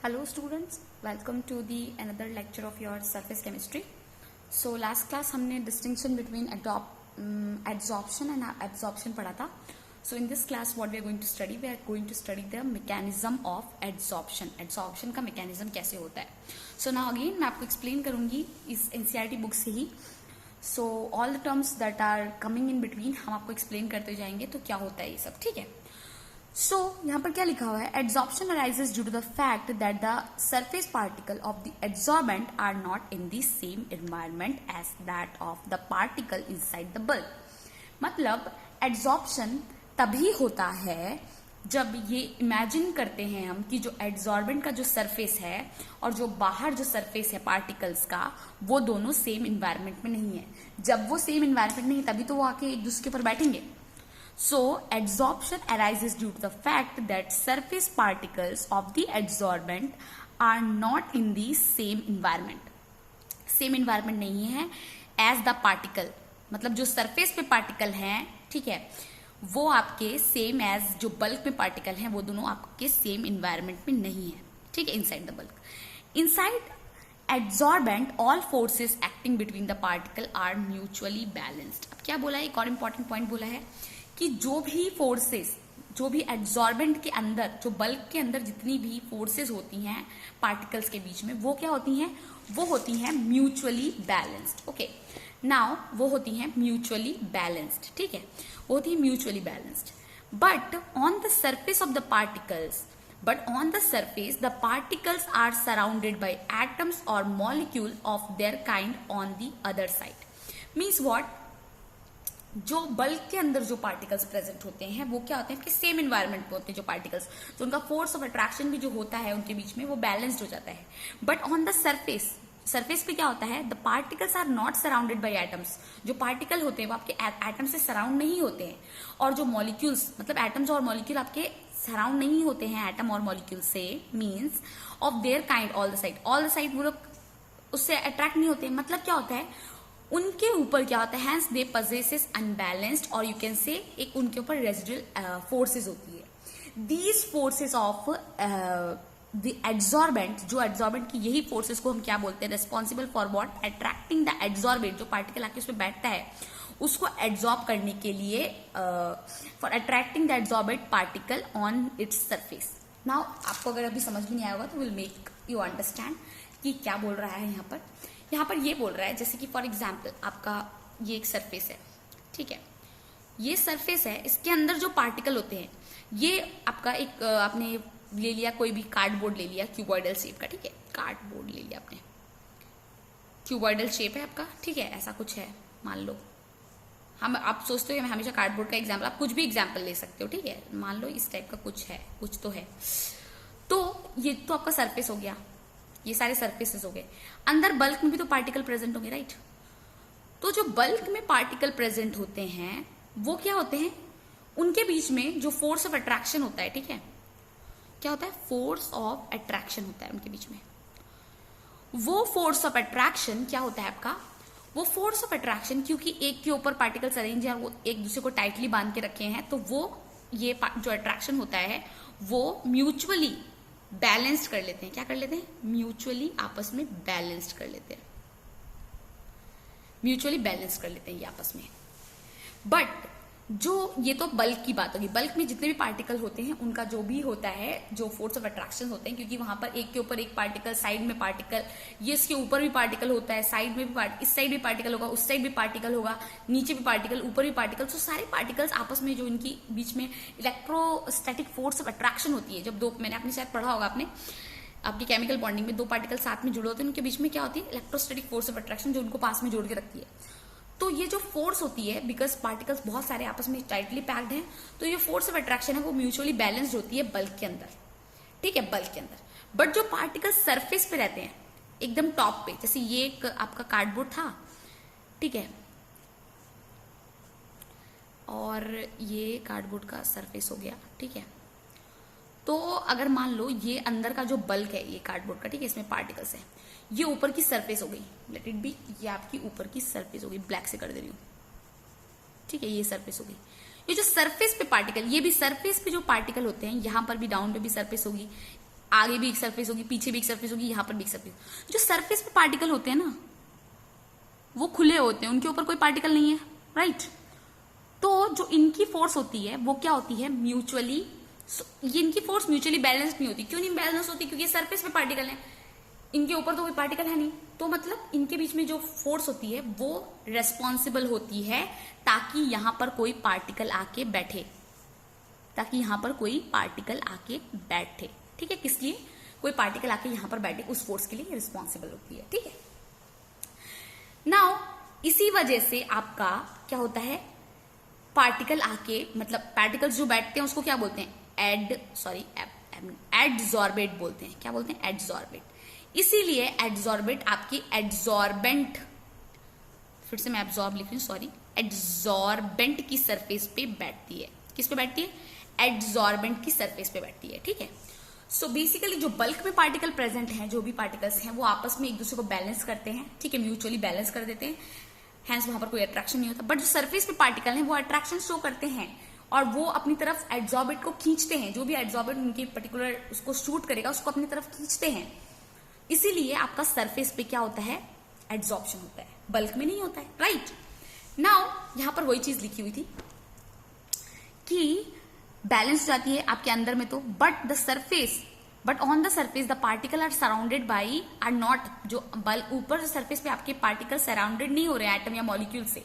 Hello students, welcome to the another lecture of your surface chemistry. So last class हमने distinction between adsorption and absorption पढ़ा था. So in this class what we are going to study? We are going to study the mechanism of adsorption. Adsorption का mechanism कैसे होता है? So now again मैं आपको explain करूँगी इस NCERT book से ही. So all the terms that are coming in between हम आपको explain करते जाएंगे तो क्या होता है ये सब, ठीक है? So यहाँ पर क्या लिखा हुआ है? Adsorption arises due to the fact that the surface particle of the adsorbent are not in the same environment as that of the particle inside the bulk. मतलब adsorption तभी होता है जब ये इमेजिन करते हैं हम कि जो एड्सॉर्बेंट का जो सरफेस है और जो बाहर जो सरफेस है पार्टिकल्स का वो दोनों सेम इन्वायरमेंट में नहीं है. जब वो सेम इन्वायरमेंट नहीं तभी तो वो आके एक दूसरे के ऊपर बैठेंगे. So adsorption arises due to the fact that surface particles of the adsorbent are not in the same environment. Same environment नहीं है as the particle. मतलब जो surface पे particle हैं, ठीक है, वो आपके same as जो bulk में particle हैं वो दोनों आपके same environment में नहीं है, ठीक है, inside the bulk. Inside adsorbent all forces acting between the particle are mutually balanced. अब क्या बोला है, एक और important point बोला है कि जो भी फोर्सेस, जो भी एड्सॉर्बेंट के अंदर, जो बल्क के अंदर जितनी भी फोर्सेस होती हैं पार्टिकल्स के बीच में, वो क्या होती हैं? वो होती हैं म्यूचुअली बैलेंस्ड. ओके, नाउ वो होती हैं म्यूचुअली बैलेंस्ड, ठीक है, वो होती है mutually balanced. But on the surface of the particles the particles are surrounded by atoms or molecule of their kind on the other side. Means what? जो bulk के अंदर जो पार्टिकल्स प्रेजेंट होते हैं वो क्या होते हैं कि सेम इन्वायरमेंट पे होते हैं जो पार्टिकल्स, तो उनका फोर्स ऑफ अट्रैक्शन भी जो होता है उनके बीच में वो बैलेंस्ड हो जाता है. बट ऑन द सरफेस पे क्या होता है? The particles are not surrounded by atoms. जो पार्टिकल होते हैं वो आपके एटम से सराउंड नहीं होते हैं, और जो मॉलिक्यूल्स, मतलब एटम्स और मॉलिक्यूल आपके सराउंड नहीं होते हैं एटम और मॉलिक्यूल से, means of their kind all the side वो लोग उससे अट्रैक्ट नहीं होते हैं. मतलब क्या होता है, उनके ऊपर क्या होता है, हैंस दे पजेसेस अनबैलेंस्ड, और यू कैन से एक उनके ऊपर रेजिडुअल फोर्सेस होती है. These forces of the adsorbent, जो एड्सॉर्बेंट की यही फोर्सेस को हम क्या बोलते हैं? Responsible for what? Attracting the adsorbent. जो पार्टिकल आके उसमें बैठता है उसको एड्सॉर्ब करने के लिए, for attracting the adsorbent particle on its surface. Now आपको अगर अभी समझ में नहीं आया होगा तो विल मेक यू अंडरस्टैंड कि क्या बोल रहा है यहाँ पर. यहाँ पर ये बोल रहा है जैसे कि फॉर एग्जाम्पल आपका ये एक सरफेस है, ठीक है, ये सरफेस है, इसके अंदर जो पार्टिकल होते हैं, ये आपका एक आपने ले लिया कोई भी कार्डबोर्ड ले लिया क्यूबॉइडल शेप का, ठीक है, कार्डबोर्ड ले लिया आपने, क्यूबॉइडल शेप है आपका, ठीक है, ऐसा कुछ है मान लो. हम आप सोचते हो मैं हमेशा कार्डबोर्ड का एग्जाम्पल, आप कुछ भी एग्जाम्पल ले सकते हो, ठीक है, मान लो इस टाइप का कुछ है, कुछ तो है. तो ये तो आपका सरफेस हो गया, ये सारे सरफेसेस हो गए. अंदर बल्क में भी तो पार्टिकल प्रेजेंट होंगे, राइट? तो जो बल्क में पार्टिकल प्रेजेंट होते हैं वो क्या होते हैं? उनके बीच में जो फोर्स ऑफ अट्रैक्शन होता है, ठीक है, क्या होता है? फोर्स ऑफ अट्रैक्शन होता है उनके बीच में. वो फोर्स ऑफ अट्रैक्शन क्या होता है आपका? वो फोर्स ऑफ अट्रैक्शन, क्योंकि एक के ऊपर पार्टिकल्स अरेंज है, वो एक दूसरे को टाइटली बांध के रखे हैं, तो वो ये जो अट्रैक्शन होता है वो म्यूचुअली बैलेंस्ड कर लेते हैं. क्या कर लेते हैं? म्यूचुअली आपस में बैलेंस्ड कर लेते हैं, म्यूचुअली बैलेंस कर लेते हैं ये आपस में. बट जो ये तो बल्क की बात होगी. बल्क में जितने भी पार्टिकल होते हैं उनका जो भी होता है, जो फोर्स ऑफ अट्रैक्शन होते हैं, क्योंकि वहां पर एक के ऊपर एक पार्टिकल, साइड में पार्टिकल, ये इसके ऊपर भी पार्टिकल होता है, साइड में भी इस साइड भी पार्टिकल होगा, उस साइड भी पार्टिकल होगा, नीचे भी पार्टिकल, ऊपर भी पार्टिकल. तो सारे पार्टिकल्स आपस में जो इनकी बीच में इलेक्ट्रोस्टैटिक फोर्स ऑफ अट्रैक्शन होती है, जब दो, मैंने आपने शायद पढ़ा होगा आपने, आपकी केमिकल बॉन्डिंग में दो पार्टिकल साथ में जुड़े होते हैं, उनके बीच में क्या होती है? इलेक्ट्रोस्टैटिक फोर्स ऑफ अट्रैक्शन, जो उनको पास में जोड़ के रखती है. तो ये जो फोर्स होती है, बिकॉज पार्टिकल्स बहुत सारे आपस में टाइटली पैक्ड हैं, तो ये फोर्स ऑफ अट्रैक्शन है वो म्यूचुअली बैलेंस्ड होती है बल्क के अंदर, ठीक है, बल्क के अंदर. बट जो पार्टिकल्स सरफेस पे रहते हैं एकदम टॉप पे, जैसे ये एक आपका कार्डबोर्ड था, ठीक है, और ये कार्डबोर्ड का सरफेस हो गया, ठीक है. तो अगर मान लो ये अंदर का जो बल्क है ये कार्डबोर्ड का, ठीक है, इसमें पार्टिकल्स हैं, ये ऊपर की सरफेस हो गई, लेट इट बी, ये आपकी ऊपर की सरफेस हो गई, ब्लैक से कर दे रही हूं, ठीक है, ये सरफेस हो गई. ये जो सरफेस पे पार्टिकल, ये भी सरफेस पे जो पार्टिकल होते हैं, यहां पर भी डाउन पे भी सरफेस होगी, आगे भी एक सरफेस होगी, पीछे भी एक सरफेस होगी, यहाँ पर भी एक सरफेस। जो सरफेस पे पार्टिकल होते हैं ना वो खुले होते हैं, उनके ऊपर कोई पार्टिकल नहीं है, राइट। तो जो इनकी फोर्स होती है वो क्या होती है, म्यूचुअली, ये इनकी फोर्स म्यूचुअली बैलेंस नहीं होती। क्यों नहीं बैलेंस होती, क्योंकि सरफेस पे पार्टिकल है, इनके ऊपर तो कोई पार्टिकल है नहीं, तो मतलब इनके बीच में जो फोर्स होती है वो रेस्पॉन्सिबल होती है ताकि यहां पर कोई पार्टिकल आके बैठे, ताकि यहां पर कोई पार्टिकल आके बैठे, ठीक है। किस लिए, कोई पार्टिकल आके यहां पर बैठे, उस फोर्स के लिए रिस्पॉन्सिबल होती है, ठीक है। नाउ इसी वजह से आपका क्या होता है, पार्टिकल आके, मतलब पार्टिकल्स जो बैठते हैं उसको क्या बोलते हैं, एडजॉर्बेट बोलते हैं। क्या बोलते हैं, एडजॉर्बेट। इसीलिए एडजॉर्बेट आपकी एडजॉर्बेंट, फिर से मैं एब्जॉर्ब लिख रही हूं, सॉरी, एडजॉर्बेंट की सरफेस पे बैठती है। किस पे बैठती है, एडजॉर्बेंट की सरफेस पे बैठती है, ठीक है। सो बेसिकली जो बल्क में पार्टिकल प्रेजेंट हैं, जो भी पार्टिकल्स हैं वो आपस में एक दूसरे को बैलेंस करते हैं, ठीक है, म्यूचुअली बैलेंस कर देते हैं, हैंस वहां पर कोई अट्रैक्शन नहीं होता। बट जो सरफेस पे पार्टिकल हैं वो अट्रैक्शन शो करते हैं और वो अपनी तरफ एडजॉर्बेट को खींचते हैं, जो भी एडजॉर्बेट उनकी पर्टिकुलर उसको शूट करेगा उसको अपनी तरफ खींचते हैं। इसीलिए आपका सरफेस पे क्या होता है, एड्सॉर्प्शन होता है, बल्क में नहीं होता है, राइट। नाउ यहां पर वही चीज लिखी हुई थी कि बैलेंस जाती है आपके अंदर में तो, but on the surface the particle are surrounded by, are not, जो ऊपर सरफेस पे आपके पार्टिकल सराउंडेड नहीं हो रहे हैं एटम या मॉलिक्यूल से,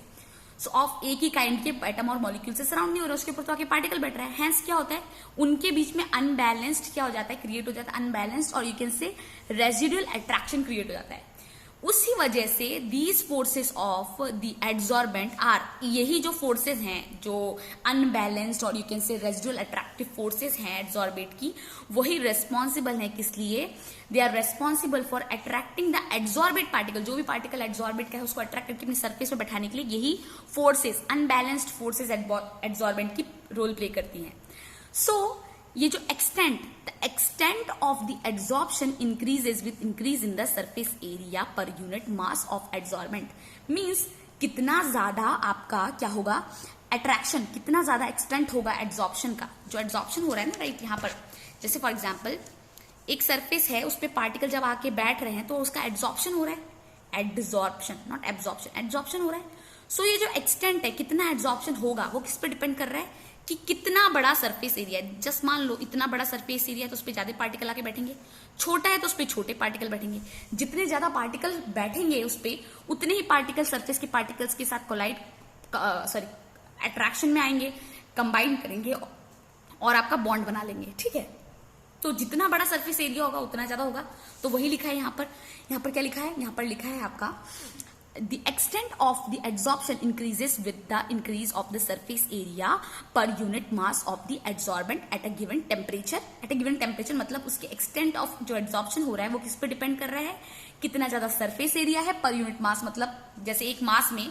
सो ऑफ एक ही काइंड के एटम और मॉलिक्यूल से सराउंड नहीं हो रहे, उसके ऊपर तो आके पार्टिकल बैठ रहा है, हैंस क्या होता है, उनके बीच में अनबैलेंस्ड क्या हो जाता है, क्रिएट हो जाता है, अनबैलेंस्ड, और you can say residual attraction create हो जाता है। उसी वजह से these forces of the adsorbent are, यही जो फोर्सेस हैं जो अनबैलेंस्ड और you can say residual attractive forces हैं एडजॉर्बेट की, वही रेस्पॉन्सिबल है, किस लिए, they are responsible for attracting the adsorbate particle, जो भी पार्टिकल एडजॉर्बेट का है उसको अट्रैक्ट करके अपनी सरफेस पे बैठाने के लिए यही फोर्सेस, अनबैलेंस्ड फोर्सेस एडजॉर्बेंट की रोल प्ले करती हैं। सो ये जो the extent of the adsorption increases with increase in the surface area per unit mass of adsorbent, means कितना ज्यादा आपका क्या होगा, अट्रैक्शन, कितना ज्यादा एक्सटेंट होगा एड्सॉर्प्शन का, जो एड्सॉर्प्शन हो रहा है ना, राइट। यहाँ पर जैसे फॉर एग्जाम्पल एक सरफेस है, उस पर पार्टिकल जब आके बैठ रहे हैं तो उसका एड्सॉर्प्शन हो रहा है, एड्सॉर्प्शन नॉट एब्सॉर्प्शन, एड्सॉर्प्शन हो रहा है। सो ये जो एक्सटेंट है, कितना एड्सॉर्प्शन होगा, वो किस पे डिपेंड कर रहा है कि कितना बड़ा सरफेस एरिया है। जस्ट मान लो इतना बड़ा सरफेस एरिया है तो उस पर ज्यादा पार्टिकल आके बैठेंगे, छोटा है तो उस पर छोटे पार्टिकल बैठेंगे, जितने ज्यादा पार्टिकल बैठेंगे उस पर उतने ही पार्टिकल सरफेस के पार्टिकल्स के साथ कोलाइड, सॉरी अट्रैक्शन में आएंगे, कंबाइन करेंगे और आपका बॉन्ड बना लेंगे, ठीक है। तो जितना बड़ा सरफेस एरिया होगा उतना ज्यादा होगा, तो वही लिखा है यहाँ पर क्या लिखा है, यहाँ पर लिखा है आपका the extent of the adsorption increases with the increase of the surface area per unit mass of the adsorbent at a given temperature. At a given temperature मतलब उसके extent of जो adsorption हो रहा है वो किस पे डिपेंड कर रहा है, कितना ज्यादा surface area है, per unit mass मतलब जैसे एक मास में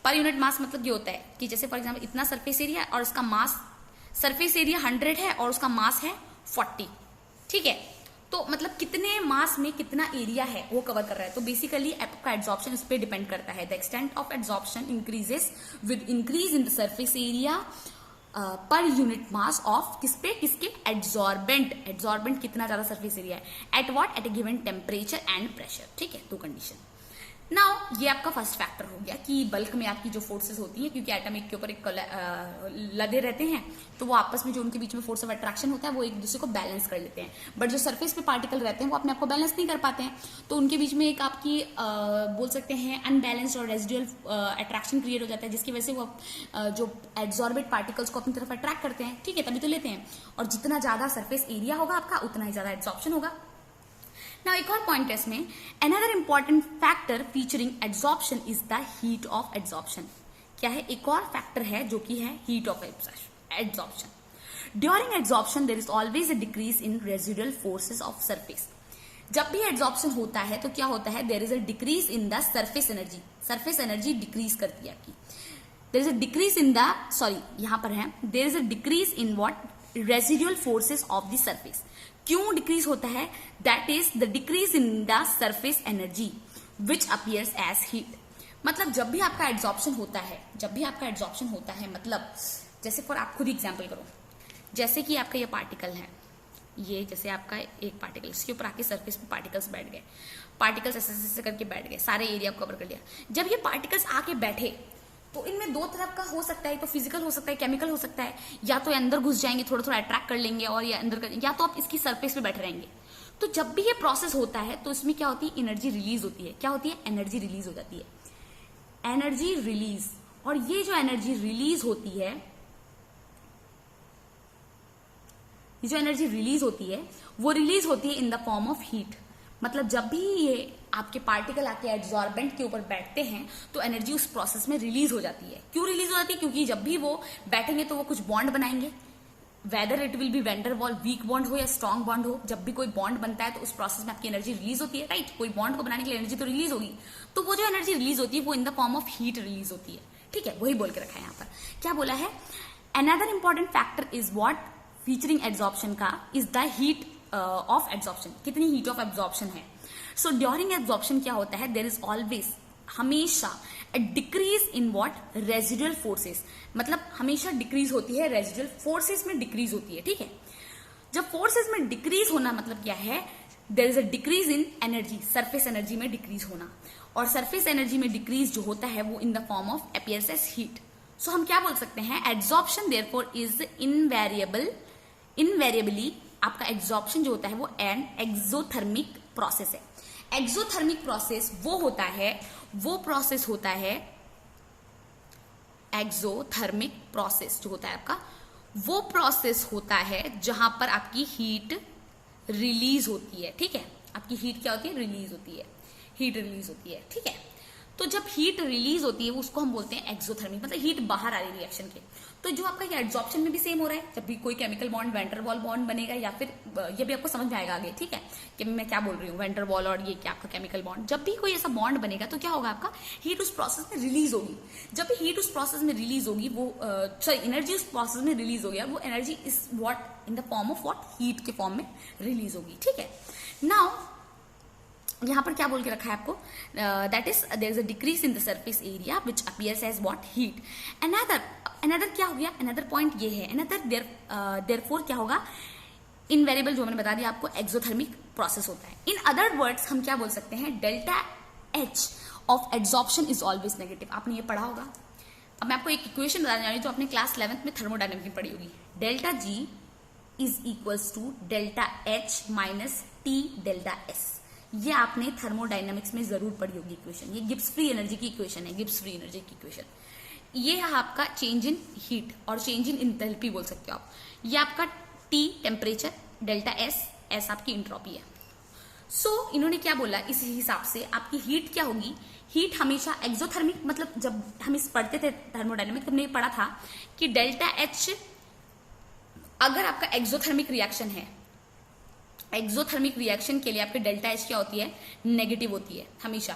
पर यूनिट मास मतलब ये होता है कि जैसे फॉर एग्जाम्पल इतना सरफेस एरिया और उसका मास, सरफेस एरिया 100 है और उसका मास है 40, ठीक है। तो मतलब कितने मास में कितना एरिया है वो कवर कर रहा है। तो बेसिकली आपका एड्सॉर्प्शन इस पे डिपेंड करता है। The extent of adsorption increases with increase in the surface area per unit mass of किसके एड्सॉर्बेंट कितना ज्यादा सरफेस एरिया है, at what, at a given temperature and pressure, ठीक है, दो कंडीशन। नाउ ये आपका फर्स्ट फैक्टर हो गया कि बल्क में आपकी जो फोर्सेस होती हैं, क्योंकि एटम एक के ऊपर एक लदे रहते हैं तो वो आपस में जो उनके बीच में फोर्स ऑफ अट्रैक्शन होता है वो एक दूसरे को बैलेंस कर लेते हैं। बट जो सरफेस पे पार्टिकल रहते हैं वो अपने आप को बैलेंस नहीं कर पाते हैं, तो उनके बीच में एक आपकी बोल सकते हैं अनबैलेंस्ड और रेजिडुअल अट्रैक्शन क्रिएट हो जाता है, जिसकी वजह से वो जो एड्सॉर्बेट पार्टिकल्स को अपनी तरफ अट्रैक्ट करते हैं, ठीक है, तभी तो लेते हैं। और जितना ज्यादा सरफेस एरिया होगा आपका उतना ही ज्यादा एड्सॉर्प्शन होगा। Now एक और पॉइंट है इसमें, another important factor featuring adsorption is the heat of adsorption। क्या है, एक और फैक्टर है जो कि है heat of adsorption। During adsorption there is always a decrease in residual forces of surface। जब भी adsorption होता है तो क्या होता है, there is a decrease in the surface energy, surface energy decrease करती है आपकी। There is a decrease in the, sorry यहाँ पर है, there is a decrease in what, residual forces of the surface। क्यों डिक्रीज होता है, that is the decrease in the surface energy which appears as heat. मतलब जब भी आपका एड्सॉर्प्शन होता है, मतलब जैसे फॉर आप खुद एग्जांपल करो, जैसे कि आपका ये पार्टिकल है, ये जैसे आपका एक पार्टिकल, इसके ऊपर आके सरफेस पे पार्टिकल्स बैठ गए, पार्टिकल्स ऐसे ऐसे करके बैठ गए, सारे एरिया को कवर कर लिया। जब ये पार्टिकल्स आके बैठे तो इनमें दो तरफ का हो सकता है, तो फिजिकल हो सकता है, केमिकल हो सकता है, या तो ये अंदर घुस जाएंगे, थोड़ा थोड़ा अट्रैक्ट कर लेंगे और ये अंदर कर, या तो आप इसकी सरफेस पे बैठे रहेंगे। तो जब भी ये प्रोसेस होता है तो इसमें क्या होती है, एनर्जी रिलीज होती है। क्या होती है, एनर्जी रिलीज हो जाती है, एनर्जी रिलीज। और ये जो एनर्जी रिलीज होती है, ये जो एनर्जी रिलीज होती है वो रिलीज होती है इन द फॉर्म ऑफ हीट। मतलब जब भी ये आपके पार्टिकल आके एड्सॉर्बेंट के ऊपर बैठते हैं तो एनर्जी उस प्रोसेस में रिलीज हो जाती है। क्यों रिलीज हो जाती है, क्योंकि जब भी वो बैठेंगे तो वो कुछ बॉन्ड बनाएंगे, whether it will be vendor wall, weak bond हो या स्ट्रॉन्ग बॉन्ड हो, जब भी कोई बॉन्ड बनता है तो उस प्रोसेस में आपकी एनर्जी रिलीज होती है, राइट। कोई बॉन्ड को बनाने के लिए एनर्जी तो रिलीज होगी, तो वो जो एनर्जी रिलीज होती है वो in the form of heat release होती है, ठीक है। वही बोल के रखा है यहाँ पर। क्या बोला है, another important factor is what featuring absorption का is the heat of absorption. कितनी हीट ऑफ एब्जॉर्प्शन है। सो ड्यूरिंग एब्जॉर्प्शन क्या होता है, देयर इज ऑलवेज, हमेशा decrease in what, residual forces. मतलब हमेशा डिक्रीज होती है, रेजिडुअल फोर्सेस में डिक्रीज होती है, ठीक है। जब फोर्सेस में डिक्रीज होना मतलब क्या है, there is a decrease in energy, surface energy में डिक्रीज होना। और सरफेस एनर्जी में डिक्रीज जो होता है वो in the form of appears as heat. So हम क्या बोल सकते हैं, एब्जॉर्प्शन देयरफॉर इज इनवेरिएबली आपका एब्जॉर्प्शन जो होता है वो एन एक्सोथर्मिक प्रोसेस है। एक्सोथर्मिक प्रोसेस वो होता है, वो प्रोसेस होता है, एक्सोथर्मिक प्रोसेस जो होता है आपका, वो प्रोसेस होता है जहां पर आपकी हीट रिलीज होती है, ठीक है। आपकी हीट क्या होती है, रिलीज होती है, हीट रिलीज होती है, ठीक है। तो जब हीट रिलीज होती है उसको हम बोलते हैं एक्सोथर्मिक, मतलब हीट बाहर आ रही है रिएक्शन के। तो जो आपका एब्जॉर्प्शन में भी सेम हो रहा है, जब भी कोई chemical bond van der Waals bond बनेगा, या फिर ये भी आपको समझ में आएगा आगे, ठीक है, कि मैं क्या बोल रही हूँ, वेंटर वॉल और ये क्या आपका केमिकल बॉन्ड, जब भी कोई ऐसा बॉन्ड बनेगा तो क्या होगा, आपका हीट उस प्रोसेस में रिलीज होगी। जब भी हीट उस प्रोसेस में रिलीज होगी, वो सॉरी एनर्जी उस प्रोसेस में रिलीज होगी, वो energy is what in the form of what, heat के फॉर्म में रिलीज होगी, ठीक है। नाउ यहां पर क्या बोल के रखा है आपको, that is there is a decrease in the surface area which appears as what, heat. Another क्या हो गया, अनदर पॉइंट ये है, अनदर देयरफॉर क्या होगा, इनवेरिएबल जो मैंने बता दिया आपको, एक्सोथर्मिक प्रोसेस होता है। इन अदर वर्ड्स हम क्या बोल सकते हैं, delta H of absorption is always negative. आपने ये पढ़ा होगा। अब मैं आपको एक इक्वेशन बताने जा रही हूँ जो आपने क्लास 11th में थर्मोडायनेमिक्स में पढ़ी होगी। Delta G is equals to delta H minus T delta S. ये आपने थर्मोडायनेमिक्स में जरूर पढ़ी होगी इक्वेशन। ये गिब्स फ्री एनर्जी की इक्वेशन है, गिब्स फ्री एनर्जी की इक्वेशन। ये है आपका चेंज इन हीट और चेंज इन इंथैल्पी बोल सकते हो आप। ये आपका T temperature, delta S, S आपकी इंट्रोपी है। सो इन्होंने क्या बोला, इस हिसाब से आपकी हीट क्या होगी, हीट हमेशा एक्सोथर्मिक, मतलब जब हम इस पढ़ते थे थर्मोडायनेमिक्स हमने पढ़ा था कि डेल्टा एच अगर आपका एक्सोथर्मिक रिएक्शन है, एक्सोथर्मिक रिएक्शन के लिए आपके डेल्टा एच क्या होती है, नेगेटिव होती है हमेशा।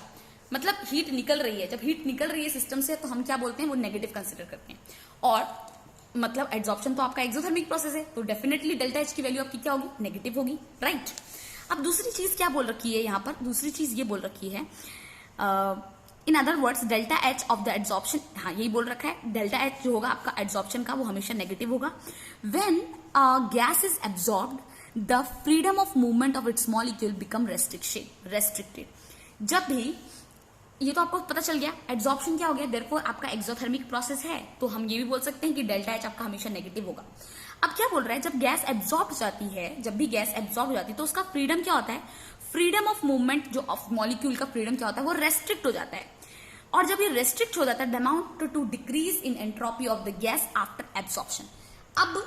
मतलब हीट निकल रही है, जब हीट निकल रही है सिस्टम से तो हम क्या बोलते हैं, वो नेगेटिव कंसिडर करते हैं। और मतलब एब्जॉर्प्शन तो आपका एक्सोथर्मिक प्रोसेस है, तो डेफिनेटली डेल्टा एच की वैल्यू आपकी क्या होगी, नेगेटिव होगी, राइट। अब दूसरी चीज क्या बोल रखी है यहाँ पर, दूसरी चीज ये बोल रखी है, in other words delta H of the absorption, हाँ यही बोल रखा है, डेल्टा एच जो होगा आपका एब्जॉर्प्शन का वो हमेशा नेगेटिव होगा। When gas is absorbed the freedom of movement of its molecule become restricted. जब भी, ये तो आपको पता चल गया एब्जॉर्प्शन क्या हो गया, देयरफॉर आपका एक्सोथर्मिक प्रोसेस है, तो हम ये भी बोल सकते हैं कि डेल्टा एच आपका हमेशा नेगेटिव होगा। अब क्या बोल रहा है, जब गैस एब्जॉर्ब जाती है, जब भी गैस एब्जॉर्ब हो जाती है तो उसका फ्रीडम क्या होता है, फ्रीडम ऑफ मूवमेंट जो ऑफ मॉलिक्यूल का फ्रीडम क्या होता है, वो रेस्ट्रिक्ट हो जाता है। और जब ये रेस्ट्रिक्ट हो जाता है, the amount to decrease in entropy of the gas after absorption. अब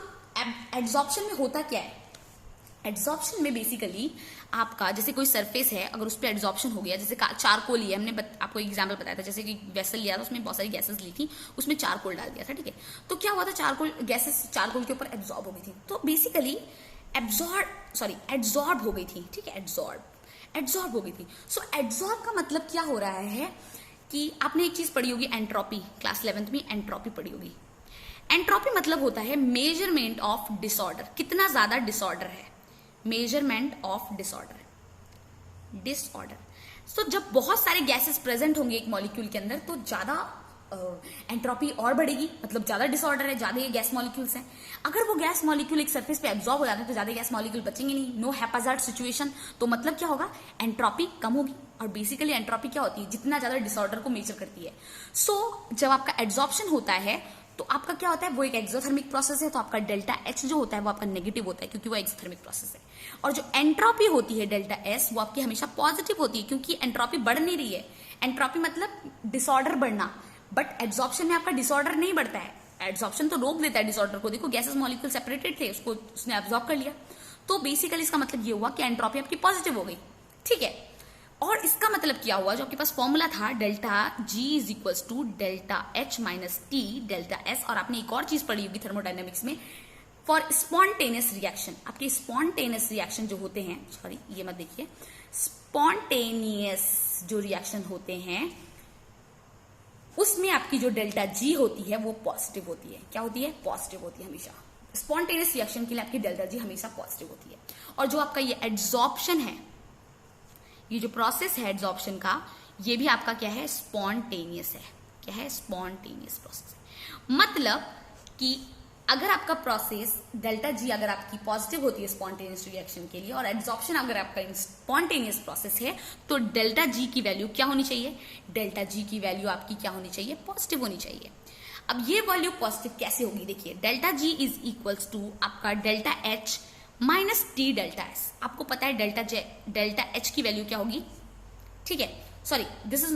एब्जॉर्प्शन में होता क्या है, एब्जॉर्प्शन में बेसिकली आपका जैसे कोई सरफेस है, अगर उस पर एब्जॉर्प्शन हो गया, जैसे चारकोल लिया हमने, आपको एग्जांपल बताया था, जैसे कि वेसल लिया था, उसमें बहुत सारी गैसेस ली थी, उसमें चारकोल डाल दिया था, ठीक है। तो क्या हुआ था, चारकोल गैसेस चारकोल के ऊपर एब्जॉर्ब हो गई थी, तो बेसिकली एब्जॉर्ब हो गई थी, ठीक है, एब्जॉर्ब हो गई थी। सो एब्जॉर्ब का मतलब क्या हो रहा है कि आपने एक चीज पढ़ी होगी, एंट्रोपी, क्लास 11th में एंट्रोपी पढ़ी होगी। एंट्रोपी मतलब होता है मेजरमेंट ऑफ डिसऑर्डर, कितना ज्यादा डिसऑर्डर है, मेजरमेंट ऑफ डिसऑर्डर। सो जब बहुत सारे गैसेस प्रेजेंट होंगे एक मॉलिक्यूल के अंदर तो ज्यादा एंट्रोपी और बढ़ेगी, मतलब ज्यादा डिसऑर्डर है, ज्यादा ये गैस मॉलिक्यूल्स हैं। अगर वो गैस मॉलिक्यूल एक सरफेस पे एब्जॉर्ब हो जाते हैं तो ज्यादा गैस मॉलिक्यूल बचेंगे नहीं, नो हैप्पीजार्ड सिचुएशन। तो मतलब क्या होगा, एंट्रोपी कम होगी। और बेसिकली एंट्रोपी क्या होती है, जितना ज्यादा डिसऑर्डर को मेजर करती है। सो जब आपका एब्जॉर्प्शन होता है तो आपका क्या होता है, वो एक एक्सोथर्मिक प्रोसेस है, तो आपका डेल्टा एच जो होता है वो आपका नेगेटिव होता है, क्योंकि वो एक्सोथर्मिक प्रोसेस है। और जो एंट्रोपी होती है डेल्टा एस, वो आपकी हमेशा पॉजिटिव होती है, क्योंकि एंट्रोपी बढ़ नहीं रही है। एंट्रोपी मतलब डिसऑर्डर बढ़ना, बट एब्जॉर्प्शन में आपका डिसऑर्डर नहीं बढ़ता है। एब्जॉर्प्शन तो रोक देता है डिसऑर्डर को। देखो गैसेस मॉलिक्यूल सेपरेटेड थे, उसको उसने एब्जॉर्ब कर लिया। तो बेसिकली इसका मतलब ये हुआ कि एंट्रोपी आपकी पॉजिटिव हो गई, ठीक है। और इसका मतलब क्या हुआ, जो आपके पास फॉर्मूला था delta G is equals to delta H minus T delta S. और आपने एक और चीज पढ़ी होगी थर्मोडायनेमिक्स में, फॉर स्पॉन्टेनियस रिएक्शन। आपके स्पॉन्टेनियस रिएक्शन जो होते हैं, सॉरी ये मत देखिए, स्पॉन्टेनियस जो रिएक्शन होते हैं उसमें आपकी जो डेल्टा जी होती है वो पॉजिटिव होती है। क्या होती है, पॉजिटिव होती है हमेशा। स्पॉन्टेनियस रिएक्शन के लिए आपकी डेल्टा जी हमेशा पॉजिटिव होती है। और जो आपका ये एड्सॉर्प्शन है, ये जो प्रोसेस है एड्सॉर्प्शन का, ये भी आपका क्या है, स्पॉन्टेनियस है। क्या है, स्पॉन्टेनियस प्रोसेस है। मतलब कि अगर आपका प्रोसेस डेल्टा जी अगर आपकी पॉजिटिव होती है स्पॉन्टेनियस रिएक्शन के लिए, और एड्सॉर्प्शन अगर आपका स्पॉन्टेनियस प्रोसेस है, तो डेल्टा जी की वैल्यू क्या होनी चाहिए, डेल्टा जी की वैल्यू आपकी क्या होनी चाहिए, पॉजिटिव होनी चाहिए। अब ये वैल्यू पॉजिटिव कैसे होगी, देखिए delta G is equals to आपका delta H minus T delta S. आपको पता है डेल्टा एच की वैल्यू क्या होगी, ठीक है। Sorry, this is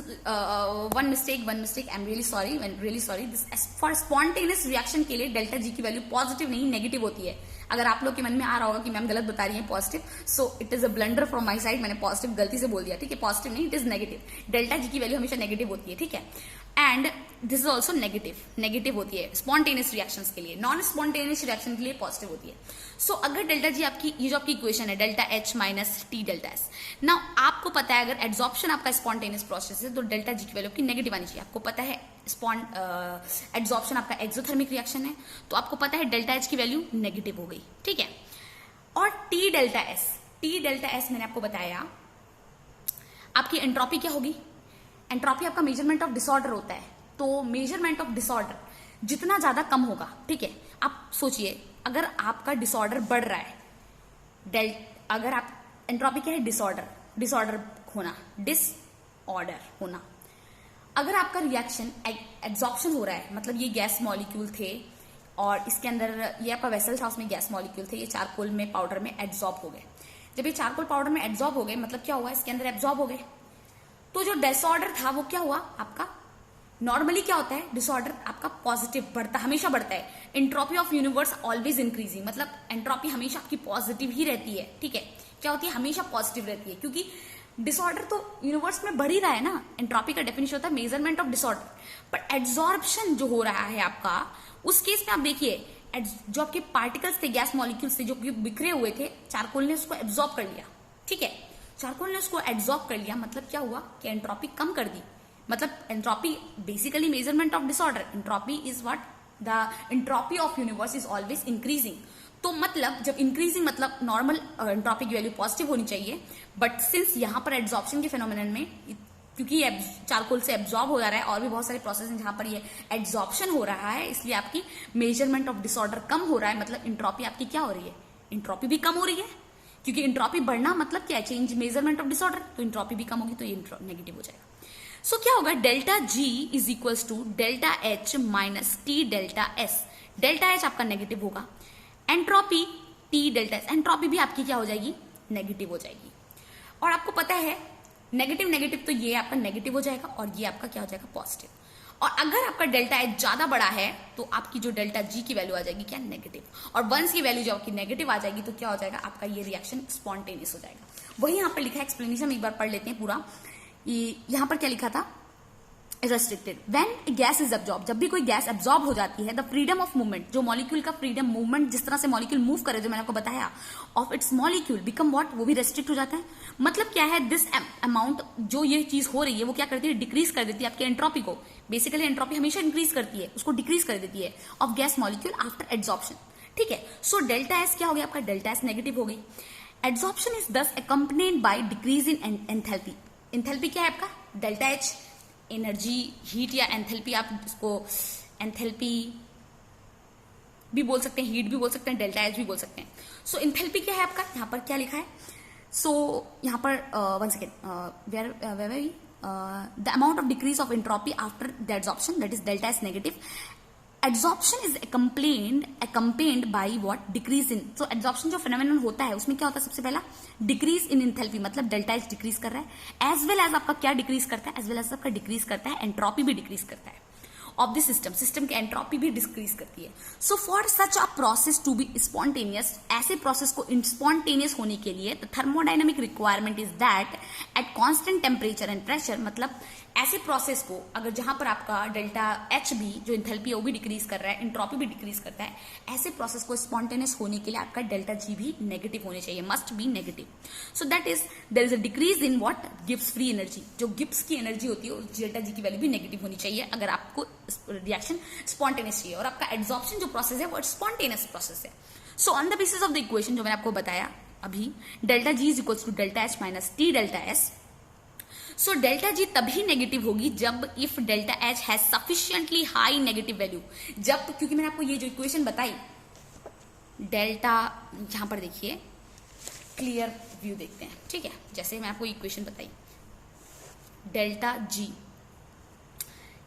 one mistake, I am really sorry. This for spontaneous reaction के लिए डेल्टा जी की वैल्यू पॉजिटिव नहीं नेगेटिव होती है। अगर आप लोग के मन में आ रहा होगा कि मैम गलत बता रही है positive, so it is a blunder from my side, मैंने पॉजिटिव गलती से बोल दिया, ठीक है। पॉजिटिव नहीं, it is negative. Delta G की वैल्यू हमेशा नेगेटिव होती है, ठीक है। And this is also negative होती है स्पॉन्टेनियस रिएक्शंस के लिए। नॉन स्पॉन्टेनियस रिएक्शन के लिए पॉजिटिव होती है। सो अगर डेल्टा जी आपकी, ये जो आपकी इक्वेशन है delta H minus T delta S, now आपको पता है अगर एड्सॉर्प्शन आपका स्पॉन्टेनियस प्रोसेस है तो डेल्टा जी की वैल्यू आपकी नेगेटिव आनी चाहिए। आपको पता है एड्सॉर्प्शन आपका एक्सोथर्मिक रिएक्शन है, तो आपको पता है डेल्टा एच की वैल्यू नेगेटिव हो गई, ठीक है। और टी डेल्टा एस मैंने आपको बताया आपकी एंट्रोपी क्या होगी। एंट्रोपी आपका मेजरमेंट ऑफ डिसऑर्डर होता है, तो मेजरमेंट ऑफ डिसऑर्डर जितना ज्यादा कम होगा, ठीक है। आप सोचिए अगर आपका डिसऑर्डर बढ़ रहा है, अगर आप एंट्रोपी क्या है, डिसऑर्डर होना। अगर आपका रिएक्शन एब्जॉर्प्शन हो रहा है, मतलब ये गैस मॉलिक्यूल थे और इसके अंदर ये आपका वेसल था, उसमें गैस मॉलिक्यूल थे, ये चारकोल में पाउडर में एब्जॉर्ब हो गए। जब ये चारकोल पाउडर में एब्जॉर्ब हो गए, मतलब क्या हुआ, इसके अंदर एब्जॉर्ब हो गए, तो जो डिसऑर्डर था वो क्या हुआ आपका, नॉर्मली क्या होता है, डिसऑर्डर आपका पॉजिटिव बढ़ता, हमेशा बढ़ता है। Entropy of universe always increasing, मतलब एंट्रोपी हमेशा आपकी पॉजिटिव ही रहती है, ठीक है। क्या होती है, हमेशा पॉजिटिव रहती है, क्योंकि डिसऑर्डर तो यूनिवर्स में बढ़ ही रहा है ना। एंट्रोपी का डेफिनेशन होता है measurement of disorder. But absorption जो हो रहा है आपका, उस केस में आप देखिए जो आपके पार्टिकल्स थे, गैस मॉलिक्यूल्स थे जो बिखरे हुए थे, चारकोल ने उसको एब्जॉर्ब कर लिया, ठीक है। चारकोल ने उसको एब्जॉर्ब कर लिया, मतलब क्या हुआ कि एंट्रोपी कम कर दी। मतलब entropy basically measurement of disorder, entropy is what, the entropy of universe is always increasing. तो मतलब जब इंक्रीजिंग, मतलब नॉर्मल एंट्रोपी की वैल्यू पॉजिटिव होनी चाहिए, बट सिंस यहाँ पर एब्जॉर्प्शन के फेनोमेनन में, क्योंकि चारकोल से एब्जॉर्ब हो जा रहा है, और भी बहुत सारे प्रोसेस हैं जहां पर ये एब्जॉर्प्शन हो रहा है, इसलिए आपकी मेजरमेंट ऑफ डिसऑर्डर कम हो रहा है। मतलब एंट्रोपी आपकी क्या हो रही है, एंट्रोपी भी कम हो रही है, क्योंकि एंट्रोपी बढ़ना मतलब क्या है, चेंज मेजरमेंट ऑफ डिसऑर्डर, तो एंट्रोपी भी कम होगी, तो ये नेगेटिव हो जाएगा। सो क्या होगा, delta G is equals to delta H minus T delta S. Delta H आपका नेगेटिव होगा, entropy T delta S, entropy भी आपकी क्या हो जाएगी, नेगेटिव हो जाएगी। और आपको पता है नेगेटिव तो ये आपका नेगेटिव हो जाएगा और ये आपका क्या हो जाएगा, पॉजिटिव। और अगर आपका डेल्टा एच ज्यादा बड़ा है तो आपकी जो डेल्टा जी की वैल्यू आ जाएगी क्या, नेगेटिव। और वंस की वैल्यू जो आपकी नेगेटिव आ जाएगी तो क्या हो जाएगा, आपका ये रिएक्शन स्पॉन्टेनियस हो जाएगा। वही यहाँ पर लिखा है, एक्सप्लेनेशन एक बार पढ़ लेते हैं पूरा। यहाँ पर क्या लिखा था, restricted when gas is absorb, जब भी कोई गैस एब्जॉर्ब हो जाती है, द फ्रीडम ऑफ मूवमेंट, जो मॉलिक्यूल का फ्रीडम मूवमेंट, जिस तरह से मॉलिक्यूल मूव करे, जो मैंने आपको बताया, of its molecule become what, वो भी रेस्ट्रिक्ट हो जाता है। मतलब क्या है, दिस अमाउंट, जो ये चीज हो रही है वो क्या करती है, डिक्रीज कर देती है आपकी एंट्रोपी को। बेसिकली एंट्रोपी हमेशा इंक्रीज करती है, उसको डिक्रीज कर देती है of gas molecule after absorption, ठीक है। सो डेल्टा एस क्या हो गया आपका, डेल्टा एस नेगेटिव हो गई। एब्जॉर्प्शन इज दस accompanied by decrease in enthalpy. Enthalpy क्या है आपका, डेल्टा एच एनर्जी, हीट या एंथैल्पी, आप इसको एंथैल्पी भी बोल सकते हैं, हीट भी बोल सकते हैं, डेल्टा एच भी बोल सकते हैं। सो एंथैल्पी क्या है आपका, यहाँ पर क्या लिखा है, सो यहाँ पर one second, where the amount of decrease of entropy after the adsorption, that is delta S negative. Adsorption is accompanied by what, decrease in. तो एड्सॉर्प्शन जो फेनोमेनन होता है उसमें क्या होता है, सबसे पहला डिक्रीज इन एंथैल्पी, मतलब डेल्टा एच डिक्रीज कर रहा है, एज वेल एज आपका क्या डिक्रीज करता है, एज वेल एज आपका डिक्रीज करता है एंट्रोपी भी डिक्रीज करता है ऑफ द सिस्टम, सिस्टम की एंट्रोपी भी डिक्रीज करती है। So for such a process to be spontaneous, ऐसे प्रोसेस को स्पॉन्टेनियस होने के लिए the thermodynamic requirement is that at constant temperature and pressure, मतलब ऐसे प्रोसेस को अगर जहां पर आपका डेल्टा एच भी जो इंथैल्पी है वो भी डिक्रीज कर रहा है, एंट्रोपी भी डिक्रीज करता है, ऐसे प्रोसेस को स्पॉन्टेनियस होने के लिए आपका डेल्टा जी भी नेगेटिव होने चाहिए, must be negative. So that is there is a decrease in what, Gibbs free energy, जो गिब्स की एनर्जी होती है उस डेल्टा जी की वैल्यू भी नेगेटिव होनी चाहिए अगर आपको रिएक्शन स्पॉन्टेनियस चाहिए, और आपका एड्सॉर्प्शन जो प्रोसेस है वो स्पॉन्टेनियस प्रोसेस है। So on the basis of the equation जो मैंने आपको बताया अभी, delta G is equals to delta H minus T delta S. So delta G तभी नेगेटिव होगी जब if delta H has sufficiently high negative value, जब, क्योंकि मैंने आपको ये जो इक्वेशन बताई डेल्टा, यहां पर देखिए क्लियर व्यू देखते हैं, ठीक है, जैसे मैं आपको इक्वेशन बताई delta G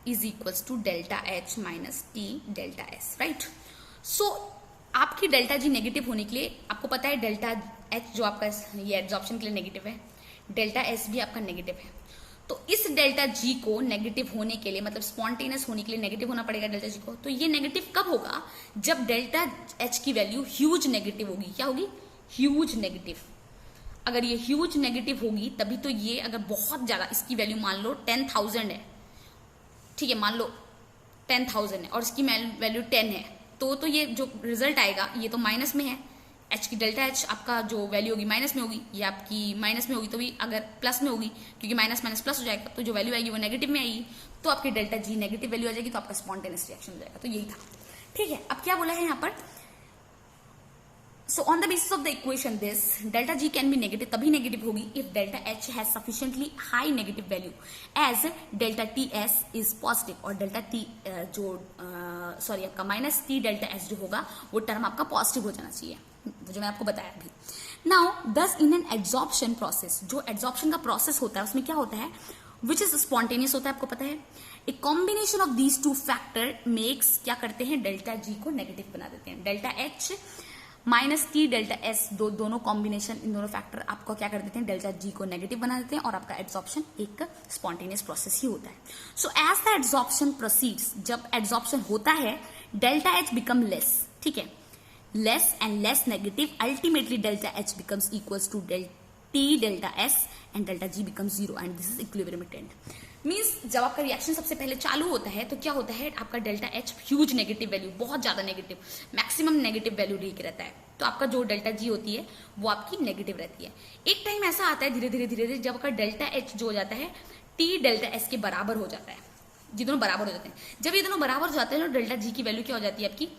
is equals to delta H minus T delta S, right. So आपकी डेल्टा जी नेगेटिव होने के लिए आपको पता है डेल्टा एच जो आपका ये एब्जॉर्प्शन के लिए नेगेटिव है, डेल्टा एस भी आपका नेगेटिव है, तो इस डेल्टा जी को नेगेटिव होने के लिए, मतलब स्पॉन्टेनियस होने के लिए नेगेटिव होना पड़ेगा डेल्टा जी को। तो ये नेगेटिव कब होगा, जब डेल्टा एच की वैल्यू ह्यूज नेगेटिव होगी। क्या होगी, ह्यूज नेगेटिव। अगर ये ह्यूज नेगेटिव होगी तभी तो ये, अगर बहुत ज्यादा इसकी वैल्यू मान लो 10,000 है, ठीक है, मान लो 10,000 है और इसकी वैल्यू 10 है, तो ये जो रिजल्ट आएगा ये तो माइनस में है, एच की डेल्टा एच आपका जो वैल्यू होगी माइनस में होगी, ये आपकी माइनस में होगी तो भी अगर प्लस में होगी, क्योंकि माइनस माइनस प्लस हो जाएगा तो जो वैल्यू आएगी वो नेगेटिव में आएगी, तो आपकी डेल्टा जी नेगेटिव वैल्यू आ जाएगी, तो आपका स्पॉन्टेनियस रिएक्शन हो जाएगा। तो यही था, ठीक है। अब क्या बोला है यहाँ पर, so on the basis of the equation this delta G can be negative, तभी नेगेटिव होगी if delta H has sufficiently high negative value as delta T S is positive, और डेल्टा टी जो सॉरी आपका minus T delta S जो होगा वो term आपका positive हो जाना चाहिए, जो मैं आपको बताया अभी। नाउ दस इन एन एड्सॉर्प्शन प्रोसेस, जो एड्सॉर्प्शन का प्रोसेस होता है उसमें क्या होता है, विच इज स्पॉन्टेनियस होता है, आपको पता है। A combination of these two factor makes, क्या करते हैं, डेल्टा जी को नेगेटिव बना देते हैं। Delta H minus T delta S दोनों कॉम्बिनेशन, इन दोनों फैक्टर आपको क्या कर देते हैं, डेल्टा जी को नेगेटिव बना देते हैं, और आपका एड्सॉर्प्शन एक स्पॉन्टेनियस प्रोसेस ही होता है। So as the adsorption proceeds, जब एड्सॉर्प्शन होता है डेल्टा एच बिकम लेस, ठीक है, less and less negative, ultimately delta H becomes equals to T delta S and delta G becomes 0 and this is equilibrium attained. Means जब आपका reaction सबसे पहले चालू होता है तो क्या होता है, आपका delta H huge negative value, बहुत ज्यादा नेगेटिव, मैक्सिमम नेगेटिव वैल्यू लेके रहता है, तो आपका जो डेल्टा G होती है वो आपकी नेगेटिव रहती है। एक टाइम ऐसा आता है धीरे धीरे धीरे धीरे जब आपका डेल्टा H जो हो जाता है T डेल्टा S के बराबर हो जाता है, ये दोनों बराबर हो जाते हैं। जब ये दोनों बराबर हो जाते हैं तो डेल्टा G की वैल्यू क्या हो जाती है आपकी,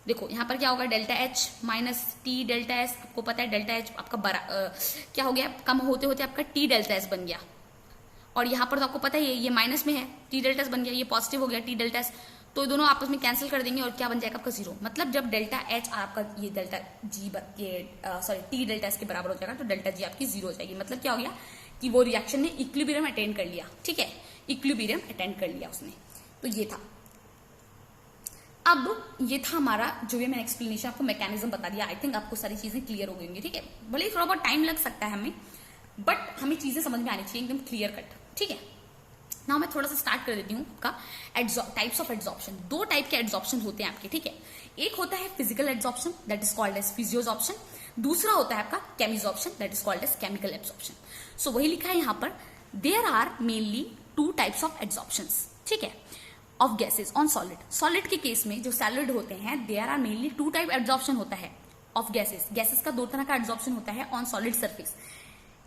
देखो यहाँ पर क्या होगा, delta H minus T delta S, आपको पता है डेल्टा एच आपका क्या हो गया, कम होते होते आपका टी डेल्टा एस बन गया, और यहाँ पर तो आपको पता है ये माइनस में है, टी डेल्टा एस बन गया, ये पॉजिटिव हो गया टी डेल्टा एस, तो दोनों आपस में कैंसिल कर देंगे और क्या बन जाएगा आपका 0। मतलब जब डेल्टा एच आपका ये delta G sorry T delta S के बराबर हो जाएगा तो डेल्टा जी आपकी 0 हो जाएगी। मतलब क्या हो गया कि वो रिएक्शन ने इक्विलिब्रियम अटेंड कर लिया, ठीक है, इक्विलिब्रियम अटेंड कर लिया उसने, तो ये था। अब ये था हमारा जो भी मैंने एक्सप्लेनेशन आपको मैकेनिज्म बता दिया, आई थिंक आपको सारी चीजें क्लियर हो गई होंगी, ठीक है। भले ही थोड़ा बहुत टाइम लग सकता है हमें, बट हमें चीजें समझ में आनी चाहिए एकदम क्लियर कट, ठीक है। नाउ मैं थोड़ा सा स्टार्ट कर देती हूँ आपका टाइप्स ऑफ एड्सॉर्प्शन। 2 टाइप के एड्सॉर्प्शन होते हैं आपके, ठीक है। एक होता है physical adsorption that is called as physisorption, दूसरा होता है आपका chemisorption that is called as chemical absorption. So वही लिखा है यहाँ पर, there are mainly 2 types of adsorptions, ठीक है, of gases on solid. Solid के केस में जो सॉलिड होते हैं there are mainly 2 type adsorption होता है ऑफ गैसेज। गैसेज का 2 तरह का एड्सॉर्प्शन होता है on solid surface.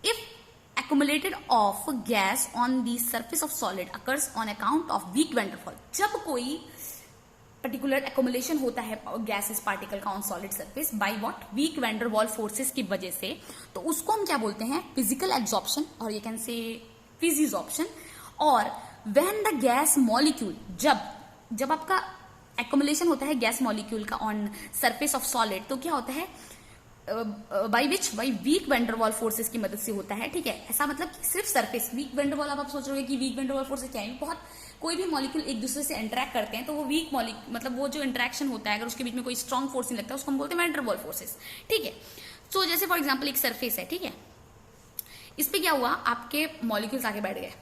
If accumulated of gas on the surface of solid occurs on account of weak van der Waals, जब कोई पर्टिकुलर एक्युमुलेशन होता है गैसेस पार्टिकल का on solid surface by what, weak van der Waals forces की वजह से, तो उसको हम क्या बोलते हैं, फिजिकल एब्जॉर्प्शन, और ये कैन से फिजियोसॉर्प्शन। और व्हेन द गैस मॉलिक्यूल, जब आपका एक्युमुलेशन होता है गैस मॉलिक्यूल का ऑन सरफेस ऑफ सॉलिड, तो क्या होता है, बाई वीक वैंडरवॉल फोर्सेस की मदद से होता है, ठीक है। ऐसा मतलब कि सिर्फ सरफेस वीक वैंडरवॉल, अब आप सोच रहे हो कि वीक वैंडरवॉल फोर्सेस क्या है, बहुत कोई भी मॉलिक्यूल एक दूसरे से इंटरेक्ट करते हैं तो वो वीक मॉलिक्यूल, मतलब वो जो इंटरेक्शन होता है अगर उसके बीच में कोई स्ट्रॉन्ग फोर्स नहीं लगता उसको हम बोलते हैं वैंडरवॉल फोर्सेस, ठीक है। सो जैसे फॉर एग्जाम्पल एक सरफेस है, ठीक है, इस पे क्या हुआ, आपके मॉलिक्यूल्स आके बैठ गए,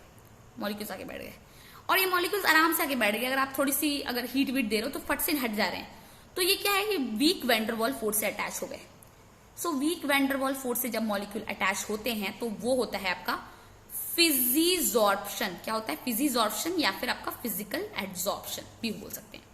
और ये मॉलिक्यूल्स आराम से आके बैठ गए, अगर आप थोड़ी सी अगर हीट वीट दे रहे हो तो फट से हट जा रहे हैं, तो ये क्या है, ये वीक वैंडरवॉल फोर्स से अटैच हो गए। सो वीक वैंडरवॉल फोर्स से जब मॉलिक्यूल अटैच होते हैं तो वो होता है आपका फिजिजॉर्प्शन। क्या होता है, फिजिजॉर्प्शन, या फिर आपका फिजिकल एड्सॉर्प्शन भी बोल सकते हैं।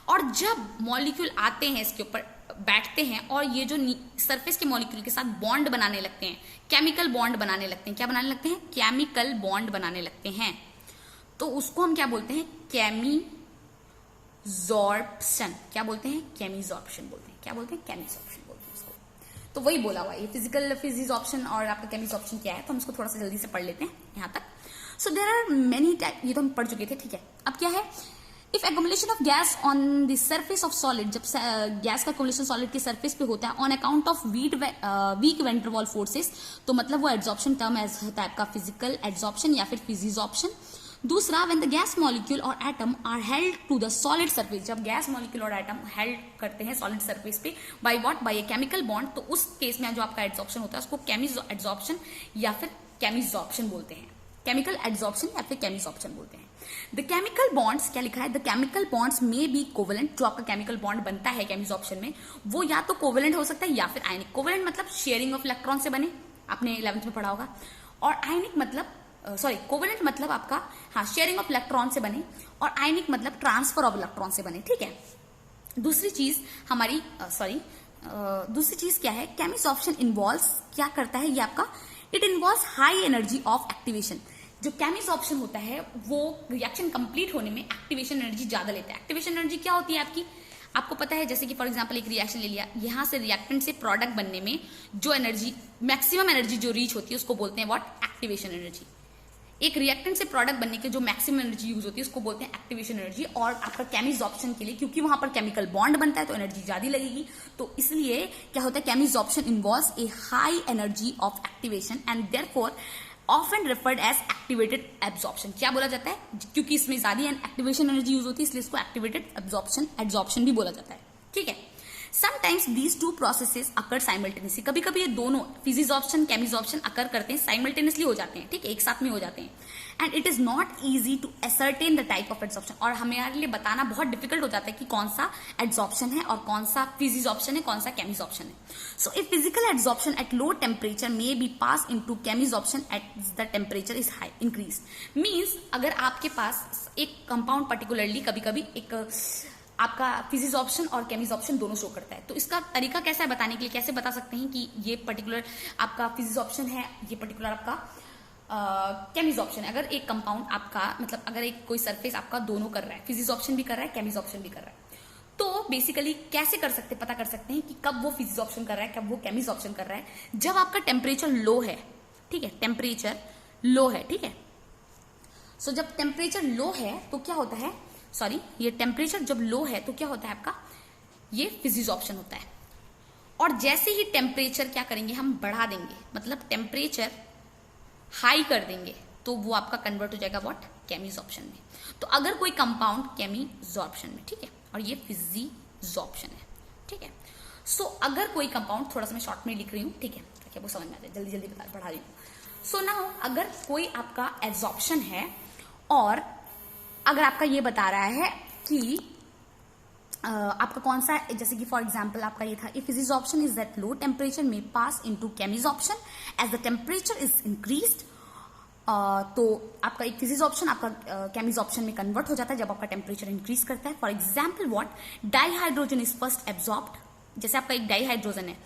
और जब मॉलिक्यूल आते हैं इसके ऊपर बैठते हैं और ये जो सरफेस के मॉलिक्यूल के साथ बॉन्ड बनाने लगते हैं, केमिकल बॉन्ड बनाने लगते हैं, क्या बनाने लगते हैं, केमिकल बॉन्ड बनाने लगते हैं, तो उसको हम क्या बोलते हैं, केमिजॉर्प्शन। क्या बोलते हैं, केमिजॉर्प्शन बोलते हैं। क्या बोलते हैं, केमिजॉर्प्शन बोलते हैं इसको। तो वही बोला हुआ है, ये फिजिकल फिजिजॉर्प्शन और आपका केमिजॉर्प्शन क्या है, तो हम इसको थोड़ा सा जल्दी से पढ़ लेते हैं यहां तक। So there are many type, ये तो हम पढ़ चुके थे, ठीक है। अब क्या है, if accumulation of gas on the surface of solid, जब गैस का एक्युमुलेशन सॉलिड के सरफेस पे होता है on account of weak van der Waals forces, तो मतलब वो एड्सॉर्प्शन टर्म होता है आपका फिजिकल एड्सॉर्प्शन या फिर फिजिजॉर्प्शन। दूसरा, व्हेन द गैस मॉलिक्यूल और atom are held to the solid surface, जब गैस मॉलिक्यूल और एटम हेल्ड करते हैं सॉलिड सरफेस पे by what, by a chemical bond, तो उस केस में जो आपका एड्सॉर्प्शन होता है उसको केमिजॉर्प्शन या फिर केमिजॉर्प्शन बोलते हैं। केमिकल एड्सॉर्प्शन या फिर केमिजॉर्प्शन बोलते हैं। द केमिकल बॉन्ड्स, क्या लिखा है, द केमिकल बॉन्ड्स में बी कोवेलेंट, जो आपका केमिकल बॉन्ड बनता है केमिजॉर्प्शन में वो या तो कोवेलेंट हो सकता है या फिर आयनिक। कोवेलेंट मतलब शेयरिंग ऑफ इलेक्ट्रॉन से बने, आपने 11th में पढ़ा होगा, और आयनिक मतलब कोवेलेंट मतलब आपका, हाँ, शेयरिंग ऑफ इलेक्ट्रॉन से बने, और आयनिक मतलब ट्रांसफर ऑफ इलेक्ट्रॉन से बने, ठीक है। दूसरी चीज हमारी दूसरी चीज क्या है, केमिजॉर्प्शन इन्वॉल्व्स, क्या करता है ये आपका, it involves high energy of activation. जो केमिजॉर्प्शन होता है वो रिएक्शन कंप्लीट होने में एक्टिवेशन एनर्जी ज्यादा लेता है। एक्टिवेशन एनर्जी क्या होती है आपकी, आपको पता है, जैसे कि फॉर एग्जांपल एक रिएक्शन ले लिया, यहां से रिएक्टेंट से प्रोडक्ट बनने में जो एनर्जी, मैक्सिमम एनर्जी जो रीच होती है उसको बोलते हैं व्हाट, एक्टिवेशन एनर्जी। एक रिएक्टेंट से प्रोडक्ट बनने के जो मैक्सिमम एनर्जी यूज होती है उसको बोलते हैं एक्टिवेशन एनर्जी। और आपका केमिजॉर्प्शन के लिए, क्योंकि वहां पर केमिकल बॉन्ड बनता है तो एनर्जी ज्यादा लगेगी, तो इसलिए क्या होता है, chemisorption involves a high energy of activation and therefore often referred as activated absorption. क्या बोला जाता है, क्योंकि इसमें ज्यादा एक्टिवेशन एनर्जी यूज होती है इसलिए इसको एक्टिवेटेड एब्जॉर्प्शन भी बोला जाता है, ठीक है। Sometimes these two processes occur simultaneously. कभी कभी ये दोनों फिजिजॉर्प्शन केमिजॉर्प्शन अकर करते हैं, साइमल्टेनियसली हो जाते हैं, ठीक है, एक साथ में हो जाते हैं। And it is not easy to ascertain the type of adsorption, और हमारे लिए बताना बहुत डिफिकल्ट हो जाता है कि कौन सा एड्सॉर्प्शन है और कौन सा फिजिजॉर्प्शन है, कौन सा केमिजॉर्प्शन है। So if physical adsorption at low temperature may be pass into chemisorption at the temperature is high increase. Means अगर आपके पास एक कंपाउंड पर्टिकुलरली कभी कभी एक आपका फिजिजॉर्प्शन और केमिजॉर्प्शन दोनों शो करता है, तो इसका तरीका कैसा है बताने के लिए, कैसे बता सकते हैं कि ये पर्टिकुलर आपका फिजिजॉर्प्शन है, ये पर्टिकुलर आपका केमिजॉर्प्शन है। अगर एक कंपाउंड आपका, मतलब अगर एक कोई सरफेस आपका दोनों कर रहा है, फिजिजॉर्प्शन भी कर रहा है, केमिजॉर्प्शन भी कर रहा है, तो बेसिकली कैसे पता कर सकते हैं कि कब वो फिजिजॉर्प्शन कर रहा है, कब वो केमिजॉर्प्शन कर रहा है, जब आपका टेम्परेचर लो है, ठीक है, टेम्परेचर लो है, ठीक है। सो जब टेम्परेचर लो है तो क्या होता है, ये टेम्परेचर जब लो है तो क्या होता है आपका, ये फिजिजॉर्प्शन होता है। और जैसे ही टेम्परेचर क्या करेंगे, हम बढ़ा देंगे, मतलब टेम्परेचर हाई कर देंगे, तो वो आपका कन्वर्ट हो जाएगा व्हाट, केमिजॉर्प्शन में। तो अगर कोई कंपाउंड केमिजॉर्प्शन में, ठीक है, और ये फिजिजॉर्प्शन है, ठीक है। सो अगर कोई कंपाउंड, थोड़ा सा मैं शॉर्ट में लिख रही हूं, ठीक है, ताकि वो समझ में आ जाए, जल्दी जल्दी बढ़ा रही हूँ। सो नाउ अगर कोई आपका एब्जॉर्प्शन है और अगर आपका ये बता रहा है कि आपका कौन सा, जैसे कि फॉर एग्जांपल आपका ये था, if physisorption is at low temperature may pass into chemisorption as the temperature is increased, तो आपका एक फिजिजॉर्प्शन आपका केमिजॉर्प्शन में कन्वर्ट हो जाता है जब आपका टेम्परेचर इंक्रीज करता है। For example what, dihydrogen is first absorbed, जैसे आपका एक डाइहाइड्रोजन है,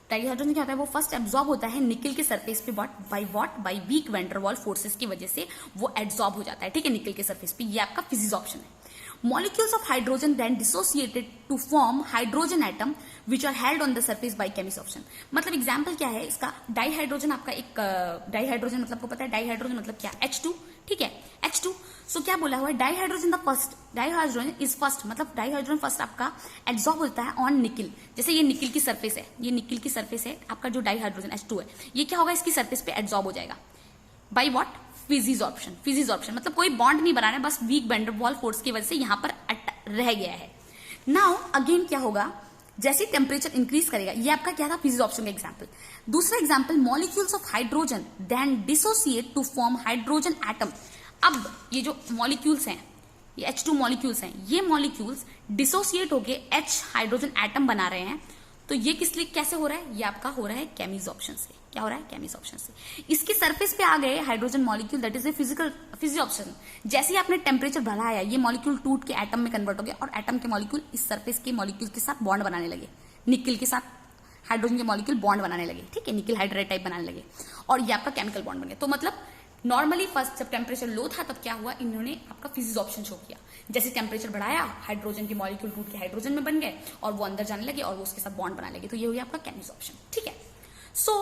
डाइहाइड्रोजन क्या होता है, वो फर्स्ट एब्जॉर्ब होता है निकल के सरफेस पे, बाय वीक वैंडरवॉल फोर्सेस की वजह से वो एब्जॉर्ब हो जाता है, ठीक है, निकल के सरफेस पे, ये आपका फिजिजॉर्प्शन है। Molecules of hydrogen then dissociated to form hydrogen atom which are held on the surface by chemisoption। मतलब एग्जाम्पल क्या है इसका, डाइहाइड्रोजन आपका एक डाइहाइड्रोजन मतलब को पता है, डाइहाइड्रोजन मतलब क्या, H2, ठीक है, H2। सो क्या बोला हुआ है, dihydrogen the first, dihydrogen is first, मतलब डाईहाइड्रोजन फर्स्ट आपका एब्जॉर्ब होता है ऑन निकिल। जैसे ये निकिल की सरफेस है, ये निकिल की सरफेस है, आपका जो डाईहाइड्रोजन H2 है, ये क्या होगा, इसकी सरफेस पे एब्जॉर्ब हो जाएगा बाई व्हाट, फिजिजॉर्प्शन। फिजिजॉर्प्शन मतलब कोई बॉन्ड नहीं बना रहा है, बस वीक वैन डर वाल फोर्स की वजह से यहां पर रह गया है। नाउ अगेन क्या होगा, जैसे टेम्परेचर इंक्रीज करेगा, ये आपका क्या था, फिजिजॉर्प्शन का एग्जांपल। दूसरा example, molecules of hydrogen then dissociate to form hydrogen atom. अब ये जो मॉलिक्यूल्स हैं, ये H2 मॉलिक्यूल्स हैं, ये मॉलिक्यूल्स डिसोसिएट होके H हाइड्रोजन एटम बना रहे हैं। तो ये किस लिए कैसे हो रहा है, ये आपका हो रहा है केमिजॉर्प्शन से। क्या हो रहा है, केमिजॉर्प्शन से। इसकी सरफेस पे आ गए hydrogen molecule, that is a फिजिजॉर्प्शन। जैसे ही आपने टेम्परेचर बढ़ाया, ये मॉलिक्यूल टूट के एटम में कन्वर्ट हो गया और एटम के मॉलिक्यूल इस सरफेस के मॉलिक्यूल के साथ बॉन्ड बनाने लगे, निकिल के साथ हाइड्रोजन के मॉलिक्यूल बॉन्ड बनाने लगे, ठीक है, निकिल हाइड्राइड टाइप बनाने लगे, और ये आपका केमिकल बॉन्ड बन गया। तो मतलब नॉर्मली फर्स्ट जब टेम्परेचर लो था तब क्या हुआ, इन्होंने आपका फिजिजॉर्प्शन शो किया। जैसे टेम्परेचर बढ़ाया, हाइड्रोजन के मॉलिक्यूल टूट के हाइड्रोजन में बन गए और वो अंदर जाने लगे और वो उसके साथ बॉन्ड बनाने लगे। तो ये हो गया आपका केमिजॉर्प्शन, ठीक है। सो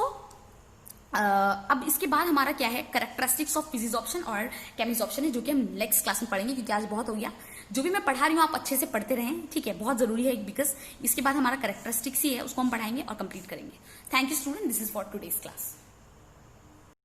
अब इसके बाद हमारा क्या है, कैरेक्टरिस्टिक्स ऑफ फिजिजॉर्प्शन और केमिजॉर्प्शन है, जो कि हम नेक्स्ट क्लास में पढ़ेंगे, क्योंकि आज बहुत हो गया। जो भी मैं पढ़ा रही हूँ आप अच्छे से पढ़ते रहें, ठीक है, बहुत जरूरी है, बिकॉज इसके बाद हमारा कैरेक्टरिस्टिक्स ही है, उसको हम पढ़ाएंगे और कंप्लीट करेंगे। Thank you student, this is for today's class.